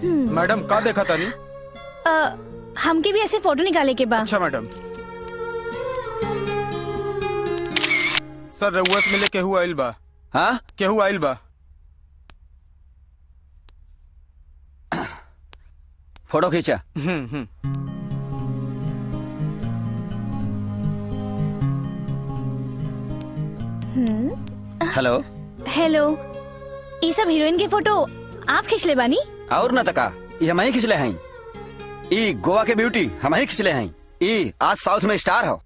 Madam का देखा तानी? हमके भी ऐसे फोटो निकाले के बा। अच्छा मैडम। सर रउआ से मिले केहू आइल बा। हाँ, केहू आइल बा। फोटो खींचा। हेलो हेलो, ये सब हीरोइन के फोटो आप खींच ले बानी? और न तका ये हम ही खिंचले हैं। ई गोवा के ब्यूटी हम ही खिंचले हैं। ई आज साउथ में स्टार हो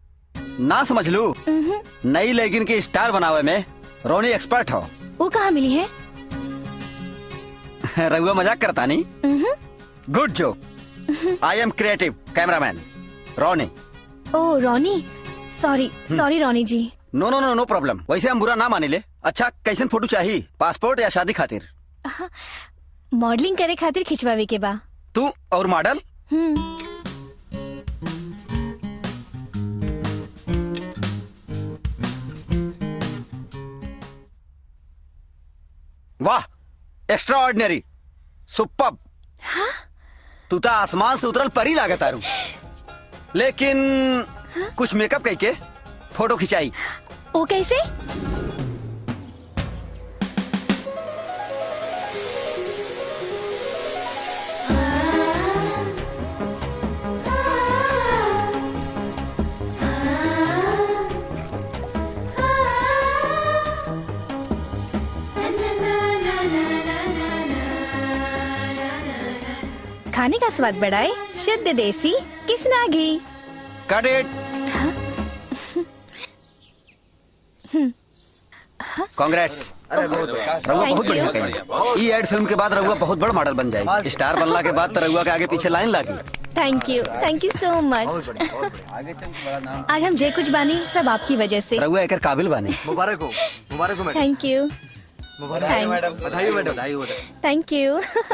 ना, समझ लू। नई लेकिन की स्टार बनावे में रोनी एक्सपर्ट हो। वो कहाँ मिली है? रघुआ मजाक करता नहीं। Good joke. I am creative cameraman Roni. ओ Roni, sorry sorry Roni ji. No no no no problem. वैसे हम बुरा ना माने ले। अच्छा कैसन फोटो चाहिए, पासपोर्ट या शादी खातिर? मॉडलिंग करे खातिर खिंचवावे के बा। तू और मॉडल? वाह, एक्स्ट्रा ऑर्डिनरी, सुपर्ब। तू तो आसमान से उतरल परी लागत आरू। लेकिन कुछ मेकअप करके फोटो खिंचाई। ओ कैसे? खाने का स्वाद बढ़ाए शुद्ध देसी किसना घी। कट इट। कांग्रेट्स। रघुआ बहुत बढ़िया कही। ई एड फिल्म के बाद रघुआ बहुत बड़ा मॉडल बन जाएगी। स्टार बनला के बाद तो रघुआ के आगे पीछे लाइन लागी। Thank you so much. आज हम जे कुछ बानी सब आपकी वजह से। रघुआ एकर काबिल बानी। मुबारक हो मैडम। Thank you. मुबारक मैडम। बधाई हो मैडम। Thank you.